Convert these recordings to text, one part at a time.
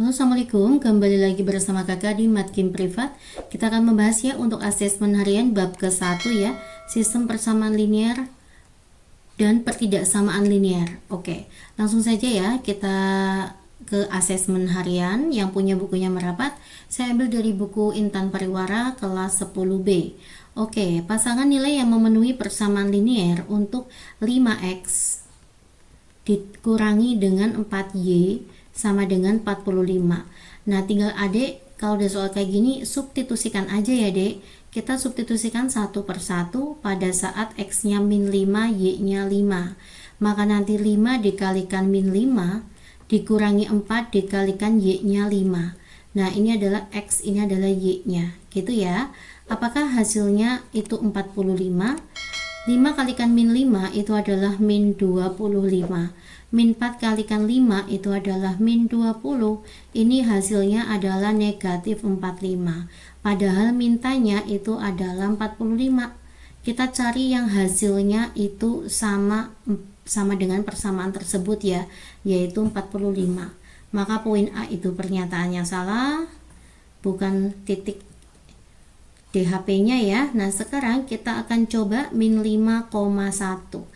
Halo, Assalamualaikum. Kembali lagi bersama kakak di Matkim Privat. Kita akan membahas ya untuk asesmen harian bab ke-1 ya, sistem persamaan linear dan pertidaksamaan linear. Oke, langsung saja ya kita ke asesmen harian yang punya bukunya merapat. Saya ambil dari buku Intan Pariwara kelas 10B. Oke, pasangan nilai yang memenuhi persamaan linear untuk 5x dikurangi dengan 4y sama dengan 45. Nah, tinggal adik kalau udah soal kayak gini substitusikan aja ya dek. Kita substitusikan satu per satu pada saat x nya min 5, y nya 5. Maka nanti 5 dikalikan min 5 dikurangi 4 dikalikan y nya 5. Nah, ini adalah x, ini adalah y nya gitu ya. Apakah hasilnya itu 45? 5 kalikan min 5 itu adalah min 25. Min 4 kalikan 5 itu adalah min 20. Ini hasilnya adalah negatif 45. Padahal mintanya itu adalah 45. Kita cari yang hasilnya itu sama dengan persamaan tersebut ya, yaitu 45. Maka poin A itu pernyataannya salah, bukan titik DHP-nya ya. Nah, sekarang kita akan coba min 5,1.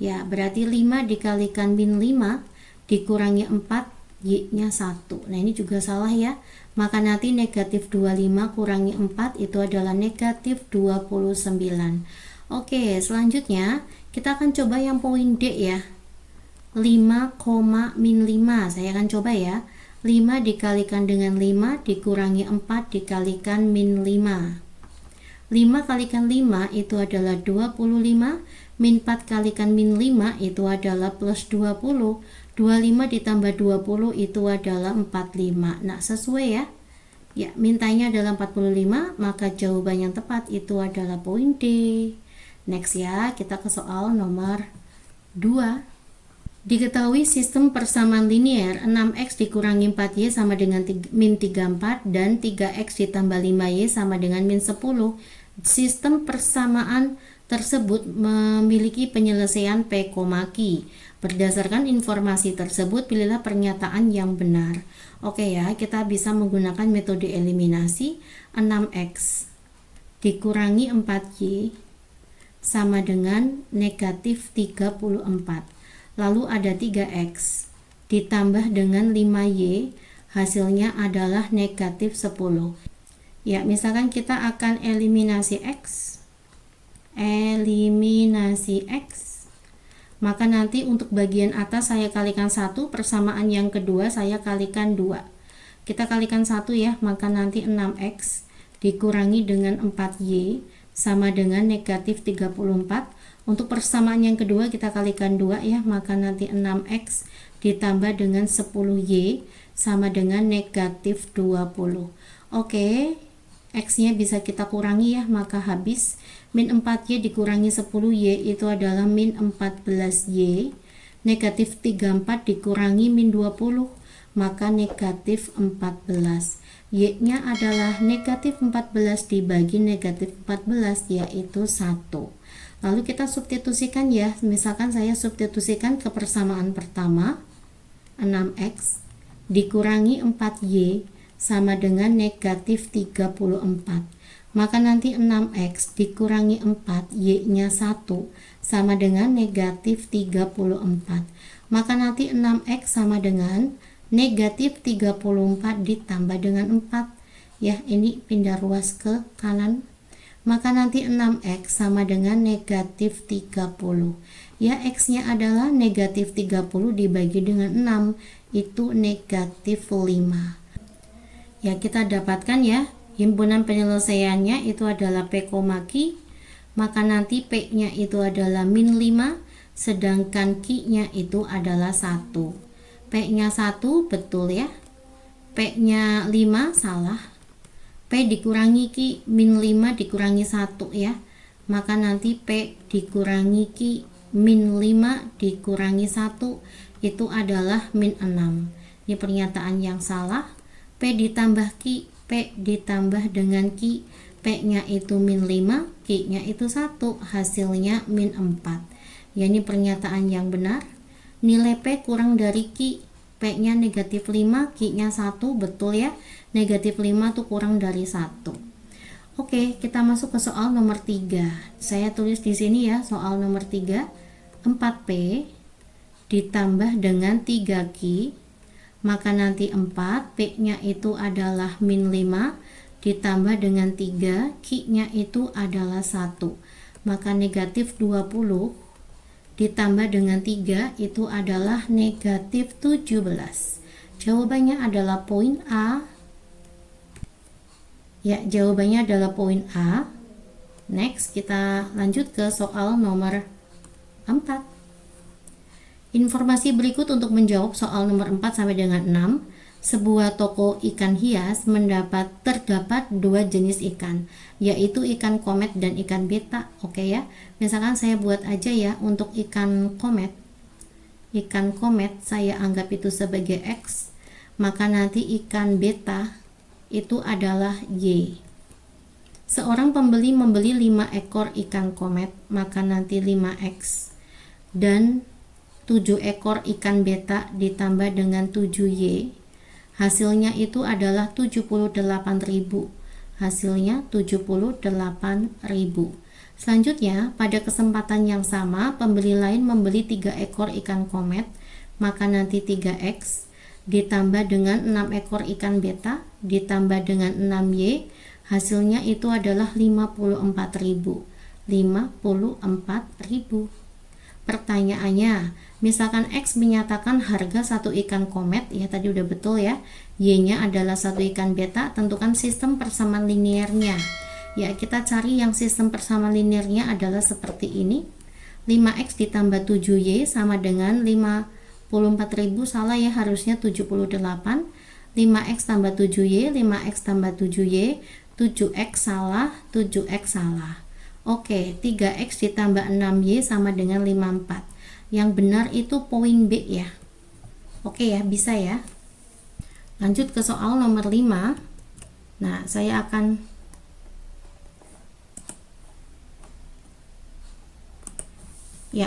Ya, berarti 5 dikalikan min 5 dikurangi 4, y-nya 1. Nah, ini juga salah ya. Maka nanti negatif 25 kurangi 4 itu adalah negatif 29. Oke, selanjutnya kita akan coba yang poin D ya. 5, min 5. Saya akan coba ya. 5 dikalikan dengan 5 dikurangi 4 dikalikan min 5. 5 kalikan 5 itu adalah 25. Min 4 kalikan min 5 itu adalah plus 20. 25 ditambah 20 itu adalah 45. Nah, sesuai ya. Ya, mintanya adalah 45, maka jawaban yang tepat itu adalah poin D. Next ya, kita ke soal nomor 2. Diketahui sistem persamaan linear 6x dikurangi 4y sama dengan min 34 dan 3x ditambah 5y sama dengan min 10. Sistem persamaan tersebut memiliki penyelesaian P, Q. Berdasarkan informasi tersebut, pilihlah pernyataan yang benar. Oke ya, kita bisa menggunakan metode eliminasi. 6x dikurangi 4y sama dengan negatif 34. Lalu ada 3x ditambah dengan 5y, hasilnya adalah negatif 10. Ya, misalkan kita akan eliminasi x, maka nanti untuk bagian atas saya kalikan 1, persamaan yang kedua saya kalikan 2. Kita kalikan 1 ya, maka nanti 6x dikurangi dengan 4y sama dengan negatif 34. Untuk persamaan yang kedua kita kalikan 2 ya, maka nanti 6x ditambah dengan 10y sama dengan negatif 20. Oke, x-nya bisa kita kurangi ya, maka habis. Min 4y dikurangi 10y itu adalah min 14y. Negatif 34 dikurangi min 20, maka negatif 14. Y-nya adalah negatif 14 dibagi negatif 14, yaitu 1. Lalu kita substitusikan ya. Misalkan saya substitusikan ke persamaan pertama, 6x dikurangi 4y sama dengan negatif 34. Maka nanti 6x dikurangi 4, y-nya 1 sama dengan negatif 34. Maka nanti 6x sama dengan negatif 34 ditambah dengan 4. Ya, ini pindah ruas ke kanan. Maka nanti 6x sama dengan negatif 30. Ya, x-nya adalah negatif 30 dibagi dengan 6, itu negatif 5. Ya, kita dapatkan ya. Himpunan penyelesaiannya itu adalah P, Q, maka nanti P-nya itu adalah min 5, sedangkan Q-nya itu adalah 1. P-nya 1 betul ya. P-nya 5 salah. P dikurangi Q, min 5 dikurangi 1 ya. Maka nanti P dikurangi Q, min 5 dikurangi 1 itu adalah min 6. Ini pernyataan yang salah. P ditambah Q, P ditambah dengan Q, P-nya itu min 5, Q-nya itu 1, hasilnya min 4. Ya, ini pernyataan yang benar. Nilai P kurang dari Q, P-nya negatif 5, Q-nya 1, betul ya. Negatif 5 tuh kurang dari 1. Oke, kita masuk ke soal nomor 3. Saya tulis di sini ya, soal nomor 3. 4P ditambah dengan 3Q, maka nanti 4, P-nya itu adalah min 5, ditambah dengan 3, Q-nya itu adalah 1. Maka negatif 20 ditambah dengan 3 itu adalah negatif 17. Jawabannya adalah poin A. Ya, jawabannya adalah poin A. Next, kita lanjut ke soal nomor 4. Informasi berikut untuk menjawab soal nomor 4 sampai dengan 6. Sebuah toko ikan hias terdapat dua jenis ikan, yaitu ikan komet dan ikan beta. Oke ya, misalkan saya buat aja ya untuk ikan komet. Ikan komet saya anggap itu sebagai X, maka nanti ikan beta itu adalah Y. Seorang pembeli membeli 5 ekor ikan komet, maka nanti 5X, dan 7 ekor ikan beta ditambah dengan 7Y. Hasilnya itu adalah 78.000. Hasilnya 78.000. Selanjutnya, pada kesempatan yang sama, pembeli lain membeli 3 ekor ikan komet, maka nanti 3X ditambah dengan 6 ekor ikan beta ditambah dengan 6Y. Hasilnya itu adalah 54.000. 54.000. Pertanyaannya, misalkan X menyatakan harga satu ikan komet, ya tadi udah betul ya, Y-nya adalah satu ikan beta, tentukan sistem persamaan linearnya. Ya, kita cari yang sistem persamaan linearnya adalah seperti ini. 5X ditambah 7Y sama dengan 54.000, salah ya, harusnya 78. 5X tambah 7Y, 5X tambah 7Y, 7X salah, 7X salah. Oke, 3X ditambah 6Y sama dengan 54. Yang benar itu poin B ya. Oke ya, bisa ya. Lanjut ke soal nomor 5. Nah, saya akan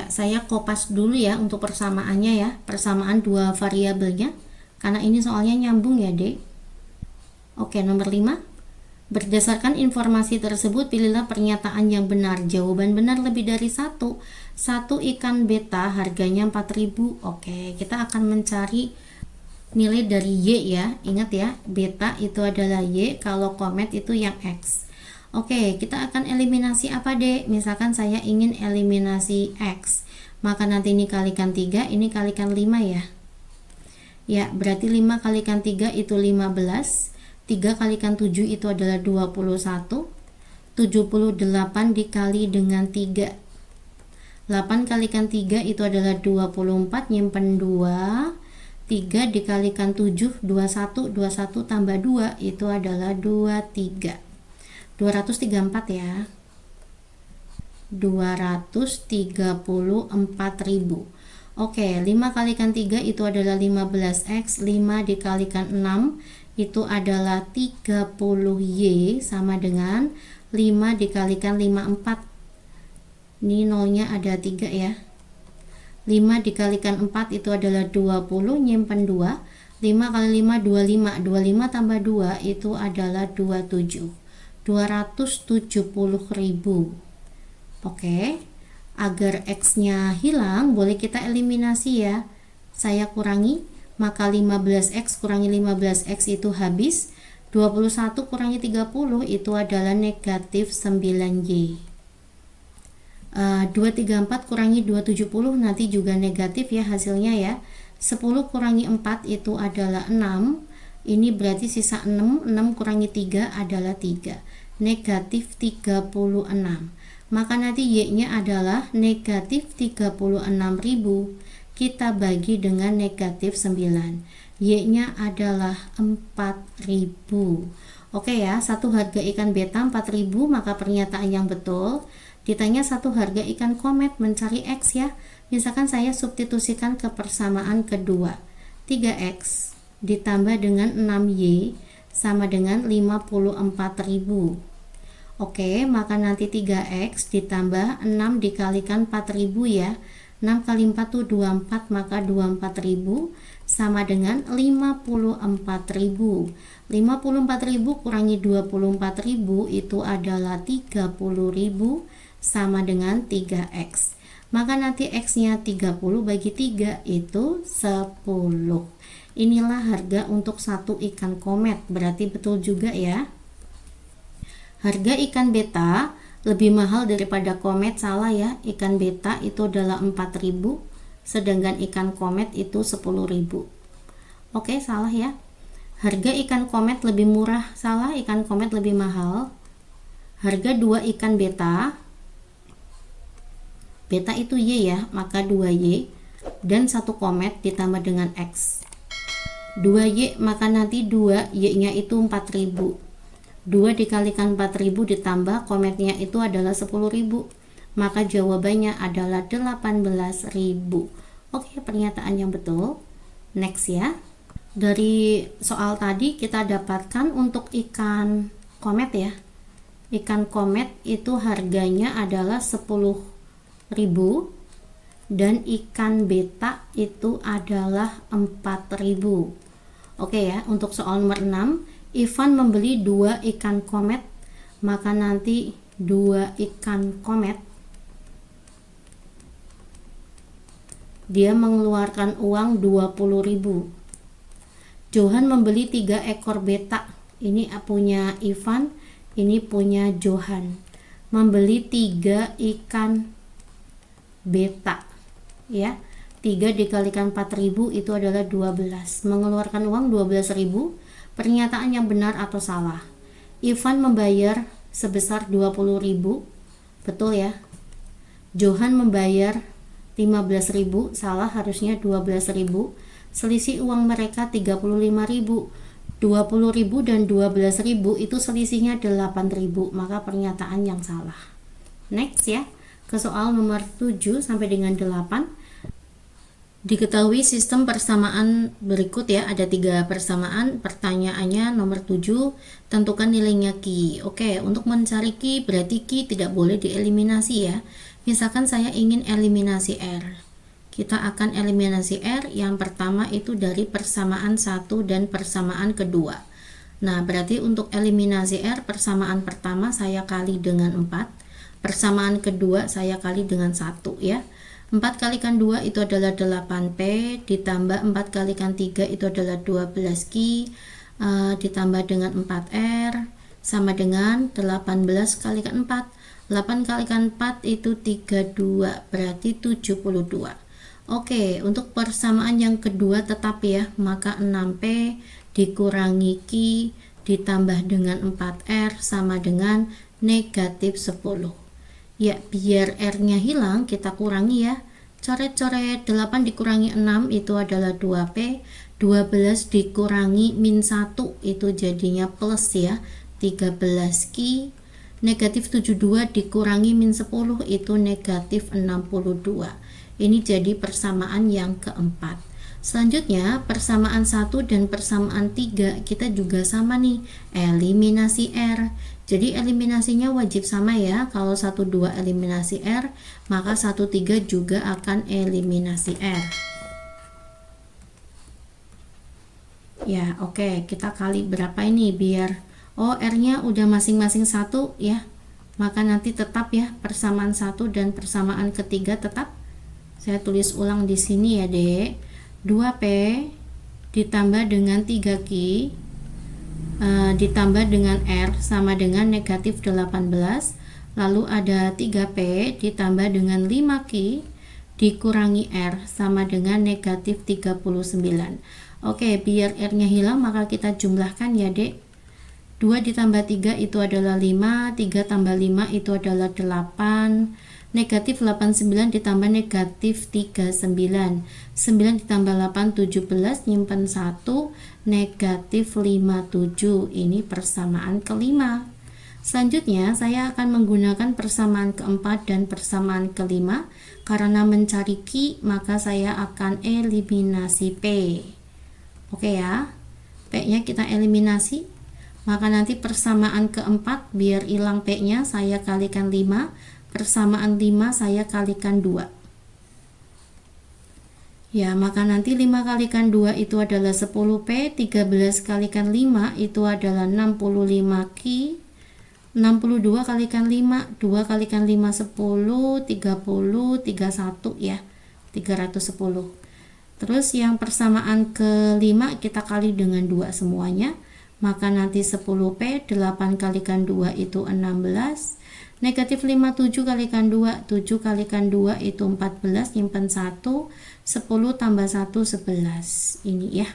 saya kopas dulu ya untuk persamaannya ya. Persamaan dua variabelnya. Karena ini soalnya nyambung ya, Dek. Oke, nomor 5. Berdasarkan informasi tersebut, pilihlah pernyataan yang benar. Jawaban benar lebih dari 1. Satu ikan beta harganya 4.000. Oke, kita akan mencari nilai dari Y ya. Ingat ya, beta itu adalah Y, kalau komet itu yang X. Oke, kita akan eliminasi apa, Dek? Misalkan saya ingin eliminasi X, maka nanti ini kalikan 3, ini kalikan 5 ya. Ya, berarti 5 kalikan 3 itu 15. 3 kalikan 7 itu adalah 21. 78 dikali dengan 3. 8 kalikan 3 itu adalah 24, nyimpen 2. 3 dikalikan 7, 21. 21 tambah 2 itu adalah 23. 234 ya. 234.000. Oke, 5 kalikan 3 itu adalah 15X. 5 dikalikan 6 itu adalah 30Y sama dengan 5 dikalikan 54. Ini nolnya ada 3 ya. 5 dikalikan 4 itu adalah 20, nyimpen 2. 5 kali 5 25. 25 tambah 2 itu adalah 27. 270.000. Oke. Agar X-nya hilang, boleh kita eliminasi ya. Saya kurangi, maka 15X kurangi 15X itu habis. 21 kurangi 30 itu adalah negatif 9Y. 234 kurangi 270 nanti juga negatif ya hasilnya ya. 10 kurangi 4 itu adalah 6. Ini berarti sisa 6. 6 kurangi 3 adalah 3. Negatif 36. Maka nanti Y-nya adalah negatif 36.000. Kita bagi dengan negatif 9. Y-nya adalah 4.000. Oke ya, satu harga ikan beta 4.000, maka pernyataan yang betul. Ditanya satu harga ikan komet, mencari X ya. Misalkan saya substitusikan ke persamaan kedua. 3X ditambah dengan 6Y sama dengan 54.000. Oke, maka nanti 3X ditambah 6 dikalikan 4.000 ya. 6 kali 4 itu 24, maka 24.000 sama dengan 54.000. 54.000 kurangi 24.000 itu adalah 30.000 sama dengan 3x. Maka nanti x-nya 30 bagi 3 itu 10. Inilah harga untuk satu ikan komet, berarti betul juga ya. Harga ikan beta lebih mahal daripada komet, salah ya. Ikan beta itu adalah 4.000, sedangkan ikan komet itu 10.000. Oke, salah ya. Harga ikan komet lebih murah, salah, ikan komet lebih mahal. Harga 2 ikan beta itu Y ya, maka 2Y dan 1 komet ditambah dengan X. 2Y maka nanti 2Y nya itu 4.000. 2 dikalikan 4.000 ditambah kometnya itu adalah 10.000. Maka jawabannya adalah 18.000. Oke, pernyataan yang betul. Next ya. Dari soal tadi kita dapatkan untuk ikan komet ya. Ikan komet itu harganya adalah 10.000 dan ikan beta itu adalah 4.000. Oke ya, untuk soal nomor 6, Ivan membeli 2 ikan komet, maka nanti 2 ikan komet dia mengeluarkan uang 20.000. Johan membeli 3 ekor beta, ini punya Ivan, ini punya Johan. Membeli 3 ikan beta ya, 3 dikalikan 4.000 itu adalah 12, mengeluarkan uang 12.000. Pernyataan yang benar atau salah? Ivan membayar sebesar 20.000, betul ya. Johan membayar 15.000, salah, harusnya 12.000. Selisih uang mereka 35.000. 20.000 dan 12.000 itu selisihnya 8.000, maka pernyataan yang salah. Next ya, ke soal nomor 7 sampai dengan 8. Diketahui sistem persamaan berikut ya, ada 3 persamaan. Pertanyaannya nomor 7, tentukan nilainya Q. Oke, untuk mencari Q berarti Q tidak boleh dieliminasi ya. Misalkan saya ingin eliminasi R, kita akan eliminasi R. Yang pertama itu dari persamaan 1 dan persamaan kedua. Nah, berarti untuk eliminasi R, persamaan pertama saya kali dengan 4, persamaan kedua saya kali dengan 1 ya. 4 kalikan 2 itu adalah 8P, ditambah 4 kalikan 3 itu adalah 12Q, ditambah dengan 4R, sama dengan 18 kalikan 4. 8 kalikan 4 itu 32, berarti 72. Oke, untuk persamaan yang kedua tetap ya, maka 6P dikurangi Q ditambah dengan 4R sama dengan negatif 10. Ya, biar R-nya hilang kita kurangi ya. Coret-coret 8 dikurangi 6 itu adalah 2P, 12 dikurangi min 1 itu jadinya plus ya, 13Q. Negatif 72 dikurangi min 10 itu negatif 62. Ini jadi persamaan yang keempat. Selanjutnya persamaan 1 dan persamaan 3 kita juga sama nih, eliminasi R. Jadi eliminasinya wajib sama ya. Kalau 1, 2 eliminasi R, maka 1, 3 juga akan eliminasi R. Ya, oke, kita kali berapa ini biar R-nya udah masing-masing 1 ya. Maka nanti tetap ya, persamaan 1 dan persamaan ketiga tetap. Saya tulis ulang di sini ya, Dek. 2P ditambah dengan 3Q ditambah dengan R sama dengan negatif 18. Lalu ada 3P ditambah dengan 5Q dikurangi R sama dengan negatif 39. Oke, biar R-nya hilang maka kita jumlahkan ya, Dek. 2 ditambah 3 itu adalah 5, 3 tambah 5 itu adalah 8, negatif 89 ditambah negatif 39, 9 ditambah 8, 17, nyimpen 1, negatif 57, ini persamaan kelima. Selanjutnya saya akan menggunakan persamaan keempat dan persamaan kelima. Karena mencari Q maka saya akan eliminasi P. Oke ya, P-nya kita eliminasi. Maka nanti persamaan keempat biar hilang P-nya saya kalikan 5, persamaan 5 saya kalikan 2. Ya, maka nanti 5 kalikan 2 itu adalah 10P, 13 kalikan 5 itu adalah 65Q, 62 kalikan 5, 2 kalikan 5 10, 30, 31 ya, 310. Terus yang persamaan kelima kita kali dengan 2 semuanya, maka nanti 10P, 8 kalikan 2 itu 16, negatif 5, 7 kalikan 2, 7 kalikan 2 itu 14, nyimpen 1, 10 tambah 1, 11. Ini ya.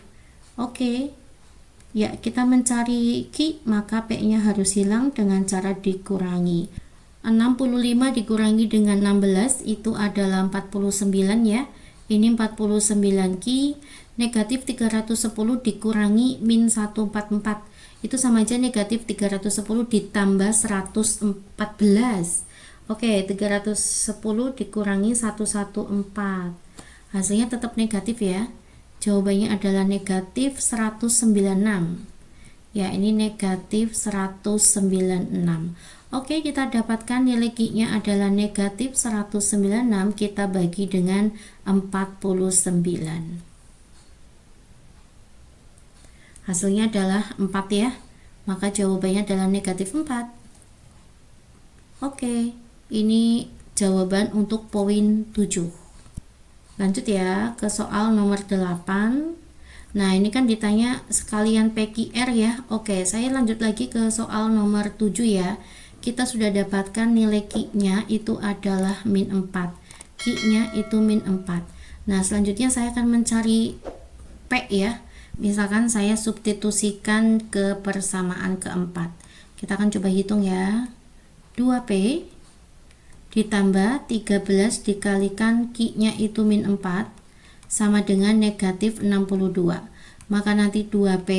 Oke. Ya, kita mencari Q, maka P-nya harus hilang dengan cara dikurangi. 65 dikurangi dengan 16 itu adalah 49 ya. Ini 49 Q, negatif 310 dikurangi min 144. Itu sama aja negatif 310 ditambah 114. Oke, 310 dikurangi 114. Hasilnya tetap negatif ya. Jawabannya adalah negatif 196. Ya, ini negatif 196. Oke, kita dapatkan nilai Q-nya adalah negatif 196, kita bagi dengan 49. Hasilnya adalah 4 ya, maka jawabannya adalah negatif 4. Oke, ini jawaban untuk poin 7. Lanjut ya ke soal nomor 8. Nah, ini kan ditanya sekalian PQR ya. Oke, saya lanjut lagi ke soal nomor 7 ya. Kita sudah dapatkan nilai Q-nya itu adalah min 4. Q-nya itu min 4. Nah, selanjutnya saya akan mencari P ya. Misalkan saya substitusikan ke persamaan keempat. Kita akan coba hitung ya. 2P ditambah 13 dikalikan Q-nya itu min 4 sama dengan negatif 62. Maka nanti 2P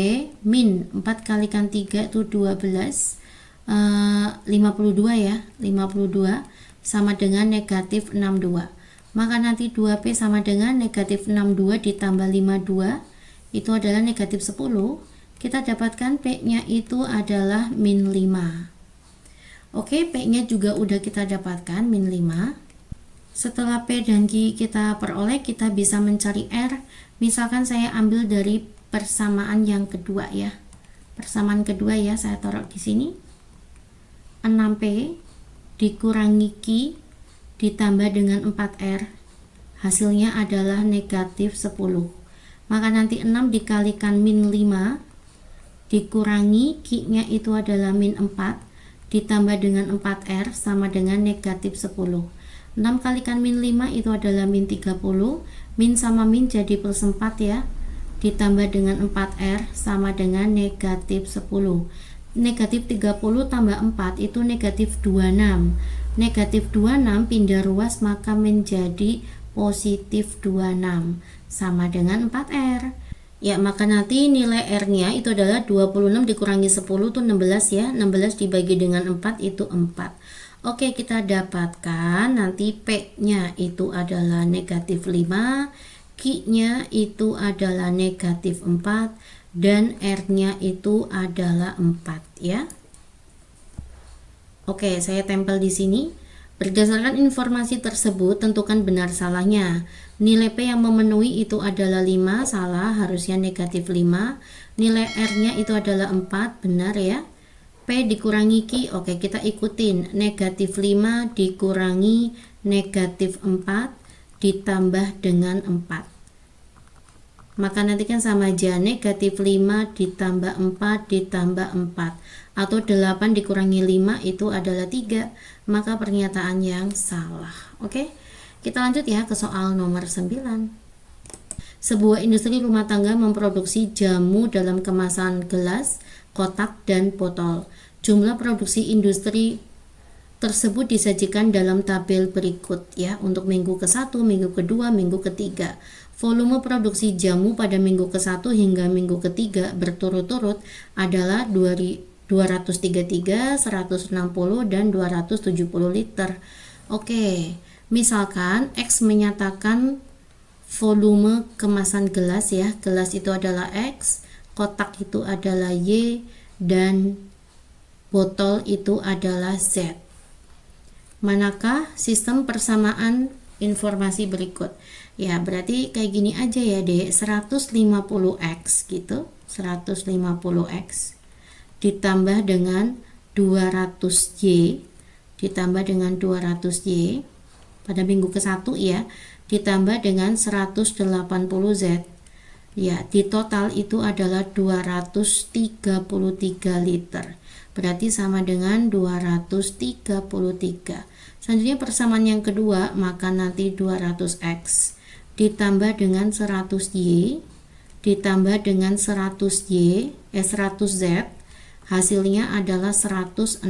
min 4 kalikan 3 itu 12, 52 ya, 52 sama dengan negatif 62. Maka nanti 2P sama dengan negatif 62 ditambah 52 itu adalah negatif 10. Kita dapatkan P-nya itu adalah min 5. Oke, P-nya juga udah kita dapatkan, min 5. Setelah P dan Q kita peroleh, kita bisa mencari R. Misalkan saya ambil dari persamaan yang kedua ya. Persamaan kedua ya, saya taruh di sini. 6P dikurangi Q ditambah dengan 4R. Hasilnya adalah negatif 10. Maka nanti 6 dikalikan min 5 dikurangi Q-nya itu adalah min 4 ditambah dengan 4R sama dengan negatif 10. 6 kalikan min 5 itu adalah min 30. Min sama min jadi plus 4 ya. Ditambah dengan 4R sama dengan negatif 10. Negatif 30 tambah 4 itu negatif 26. Negatif 26 pindah ruas maka menjadi positif 26 sama dengan 4R. Ya, maka nanti nilai R-nya itu adalah 26 dikurangi 10 itu 16 ya. 16 dibagi dengan 4 itu 4. Oke, kita dapatkan nanti P-nya itu adalah negatif 5, Q-nya itu adalah negatif 4, dan R-nya itu adalah 4 ya. Oke, saya tempel di sini. Berdasarkan informasi tersebut, tentukan benar salahnya. Nilai P yang memenuhi itu adalah 5, salah, harusnya negatif 5. Nilai R-nya itu adalah 4, benar ya. P dikurangi Q, oke kita ikutin. Negatif 5 dikurangi negatif 4 ditambah dengan 4. Maka nanti kan sama aja, negatif 5 ditambah 4 ditambah 4. Atau 8 dikurangi 5 itu adalah 3. Maka pernyataan yang salah. Oke, kita lanjut ya ke soal nomor 9. Sebuah industri rumah tangga memproduksi jamu dalam kemasan gelas, kotak, dan botol. Jumlah produksi industri tersebut disajikan dalam tabel berikut ya, untuk minggu ke-1, minggu ke-2, minggu ke-3. Volume produksi jamu pada minggu ke-1 hingga minggu ke-3 berturut-turut adalah 233, 160, dan 270 liter. Oke, misalkan X menyatakan volume kemasan gelas ya. Gelas itu adalah X, kotak itu adalah Y, dan botol itu adalah Z. Manakah sistem persamaan informasi berikut. Ya, berarti kayak gini aja ya, Dek. 150x gitu. 150x ditambah dengan 200y ditambah dengan 200y pada minggu ke-1 ya, ditambah dengan 180z. Ya, di total itu adalah 233 liter. Berarti sama dengan 233. Selanjutnya persamaan yang kedua, maka nanti 200x ditambah dengan 100y ditambah dengan 100z hasilnya adalah 160.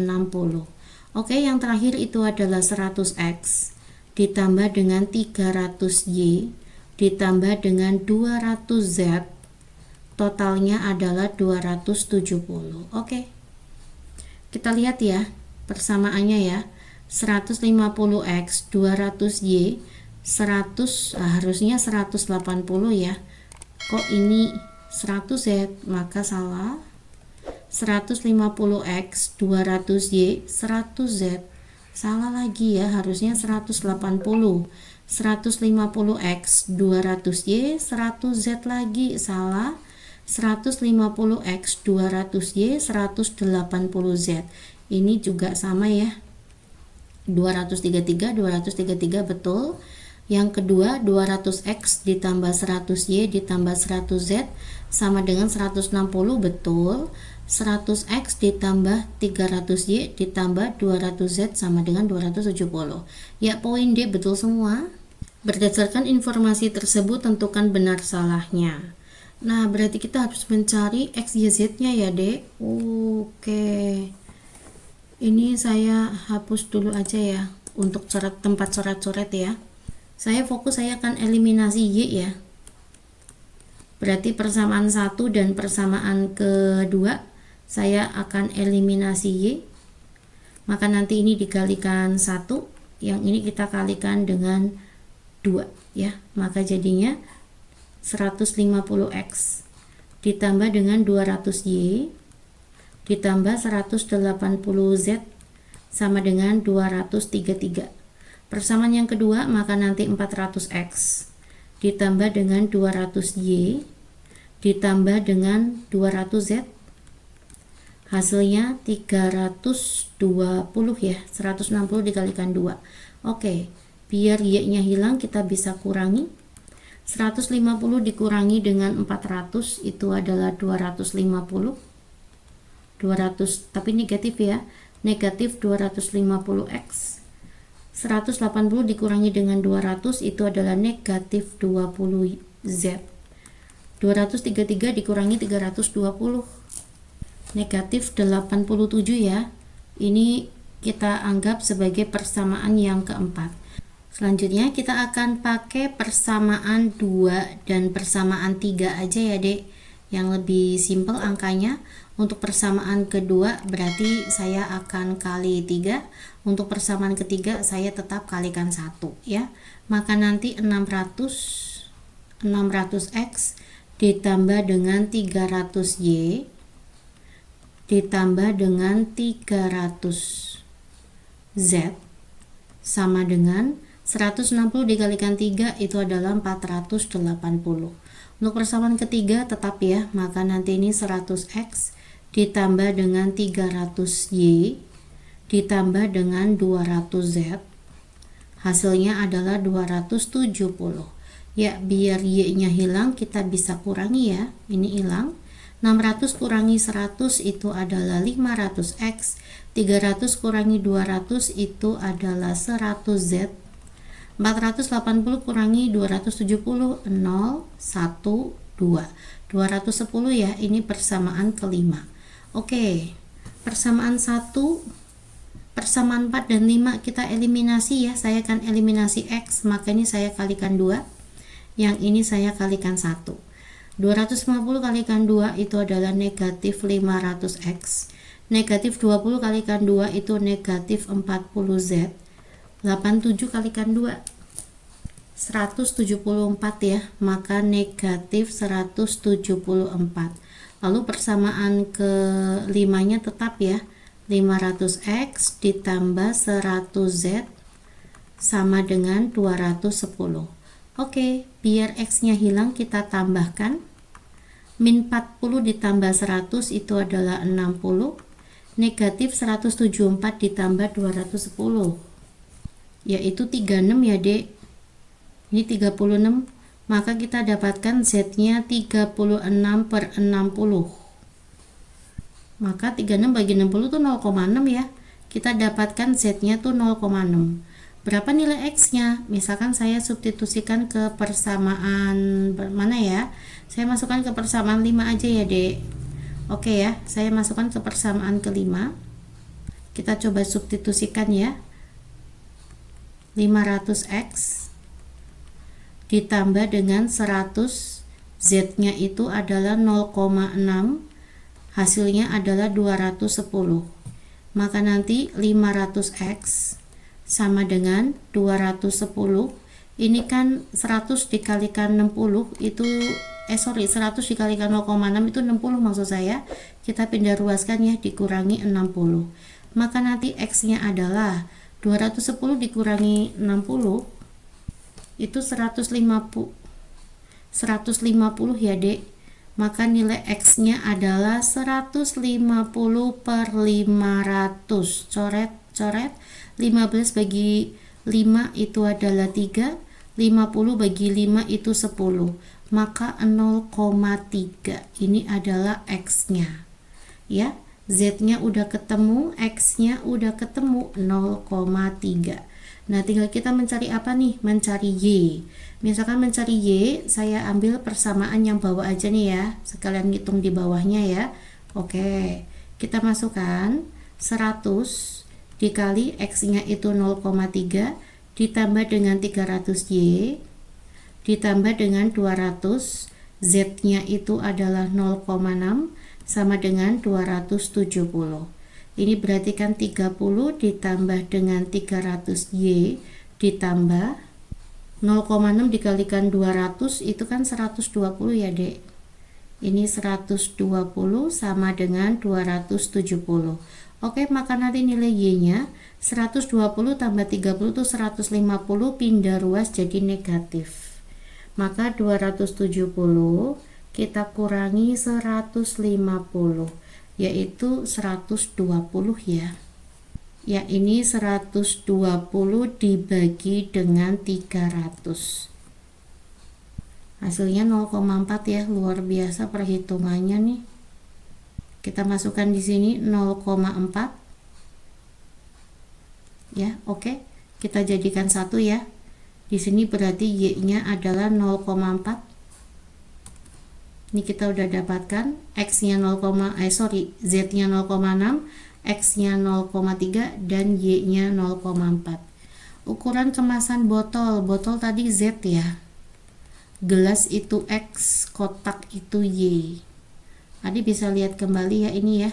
Oke, yang terakhir itu adalah 100x ditambah dengan 300y ditambah dengan 200z, totalnya adalah 270. Oke, kita lihat ya persamaannya ya. 150x 200y 100 harusnya 180 ya, kok ini 100z, maka salah. 150x 200y 100z, salah lagi ya, harusnya 180. 150x 200y 100z lagi, salah. 150x 200y 180z, ini juga sama ya, 233 betul. Yang kedua 200x ditambah 100y ditambah 100z sama dengan 160, betul. 100x ditambah 300y ditambah 200z sama dengan 270. Ya, poin D betul semua. Berdasarkan informasi tersebut tentukan benar salahnya. Nah, berarti kita harus mencari x, y, z-nya ya, Dek. Oke. Ini saya hapus dulu aja ya untuk tempat coret-coret ya. Saya fokus, saya akan eliminasi y ya. Berarti persamaan 1 dan persamaan kedua saya akan eliminasi y. Maka nanti ini dikalikan 1, yang ini kita kalikan dengan 2 ya. Maka jadinya 150x ditambah dengan 200y ditambah 180z sama dengan 233. Persamaan yang kedua, maka nanti 400x ditambah dengan 200y ditambah dengan 200z, hasilnya 320 ya, 160 dikalikan 2. Oke, biar y-nya hilang kita bisa kurangi. 150 dikurangi dengan 400 itu adalah 250. 200 tapi negatif ya, negatif 250x. 180 dikurangi dengan 200 itu adalah negatif 20z. 233 dikurangi 320 negatif 87 ya. Ini kita anggap sebagai persamaan yang keempat. Selanjutnya kita akan pakai persamaan 2 dan persamaan 3 aja ya, Dek, yang lebih simpel angkanya. Untuk persamaan kedua berarti saya akan kali 3, untuk persamaan ketiga saya tetap kalikan 1 ya. Maka nanti 600x ditambah dengan 300y ditambah dengan 300z sama dengan 160 dikalikan 3 itu adalah 480. Untuk persamaan ketiga tetap ya, maka nanti ini 100x ditambah dengan 300y ditambah dengan 200z, hasilnya adalah 270. Ya, biar y-nya hilang kita bisa kurangi ya, ini hilang. 600 kurangi 100 itu adalah 500x, 300 kurangi 200 itu adalah 100z, 480 kurangi 270 0 1 2 210 ya, ini persamaan kelima. Oke, persamaan 1, persamaan 4 dan 5 kita eliminasi ya. Saya akan eliminasi x, maka ini saya kalikan 2, yang ini saya kalikan 1. 250 kalikan 2 itu adalah negatif 500x, negatif 20 kalikan 2 itu negatif 40z, 87 kalikan 2 174 ya, maka negatif 174. Lalu persamaan kelimanya tetap ya, 500x ditambah 100z sama dengan 210. Oke, biar X-nya hilang kita tambahkan. Min 40 ditambah 100 itu adalah 60. Negatif 174 ditambah 210. Yaitu 36 ya, Dek. Ini 36. Maka kita dapatkan Z-nya 36/60. Maka 36 bagi 60 itu 0,6 ya. Kita dapatkan Z-nya tuh 0,6. Berapa nilai X-nya? Misalkan saya substitusikan ke persamaan mana ya? Saya masukkan ke persamaan 5 aja ya, Dek. Oke ya, saya masukkan ke persamaan ke-5. Kita coba substitusikan ya. 500X ditambah dengan 100, Z-nya itu adalah 0,6. Hasilnya adalah 210. Maka nanti 500X sama dengan 210. Ini kan 100 dikalikan 60 itu 100 dikalikan 0,6 itu 60 maksud saya. Kita pindah ruaskan ya, dikurangi 60. Maka nanti X-nya adalah 210 dikurangi 60 itu 150 ya, Dek. Maka nilai X-nya adalah 150/500. Coret 15 bagi 5 itu adalah 3, 50 bagi 5 itu 10, maka 0,3. Ini adalah X-nya ya. Z-nya udah ketemu, X-nya udah ketemu, 0,3. Nah, tinggal kita mencari apa nih? Mencari Y. Misalkan mencari Y, saya ambil persamaan yang bawah aja nih ya, sekalian ngitung di bawahnya ya. Oke, kita masukkan 100 dikali X-nya itu 0,3 ditambah dengan 300Y ditambah dengan 200, Z-nya itu adalah 0,6 sama dengan 270. Ini berarti kan 30 ditambah dengan 300Y ditambah 0,6 dikalikan 200 itu kan 120 ya, Dek. Ini 120 sama dengan 270. Oke, maka nanti nilai Y-nya 120 tambah 30 itu 150, pindah ruas jadi negatif. Maka 270 kita kurangi 150, yaitu 120 ya. Ya, ini 120 dibagi dengan 300. Hasilnya 0,4 ya, luar biasa perhitungannya nih. Kita masukkan di sini 0,4. Ya, oke. Kita jadikan 1 ya. Di sini berarti Y-nya adalah 0,4. Ini kita udah dapatkan X-nya Z-nya 0,6, X-nya 0,3 dan Y-nya 0,4. Ukuran kemasan botol tadi Z ya. Gelas itu X, kotak itu Y. Tadi bisa lihat kembali ya ini ya.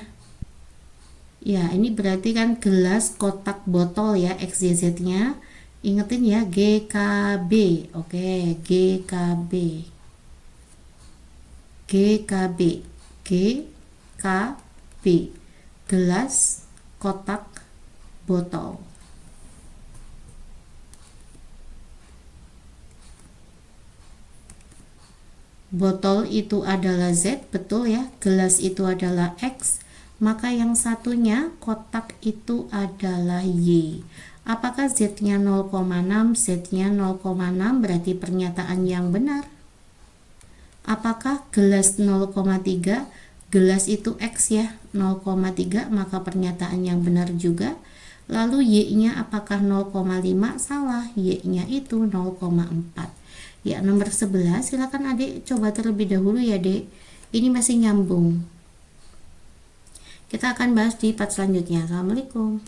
Ya, ini berarti kan gelas, kotak, botol ya, X, Y, Z-nya. Ingetin ya, GKB. Oke, GKB. GKB. GKB. Gelas, kotak, botol. Botol itu adalah Z, betul ya. Gelas itu adalah X. Maka yang satunya kotak itu adalah Y. Apakah Z-nya 0,6? Z-nya 0,6 berarti pernyataan yang benar. Apakah gelas 0,3? Gelas itu X ya, 0,3, maka pernyataan yang benar juga. Lalu Y-nya apakah 0,5? Salah, Y-nya itu 0,4. Ya, nomor 11, silakan adik coba terlebih dahulu ya, Dek. Ini masih nyambung. Kita akan bahas di part selanjutnya. Assalamualaikum.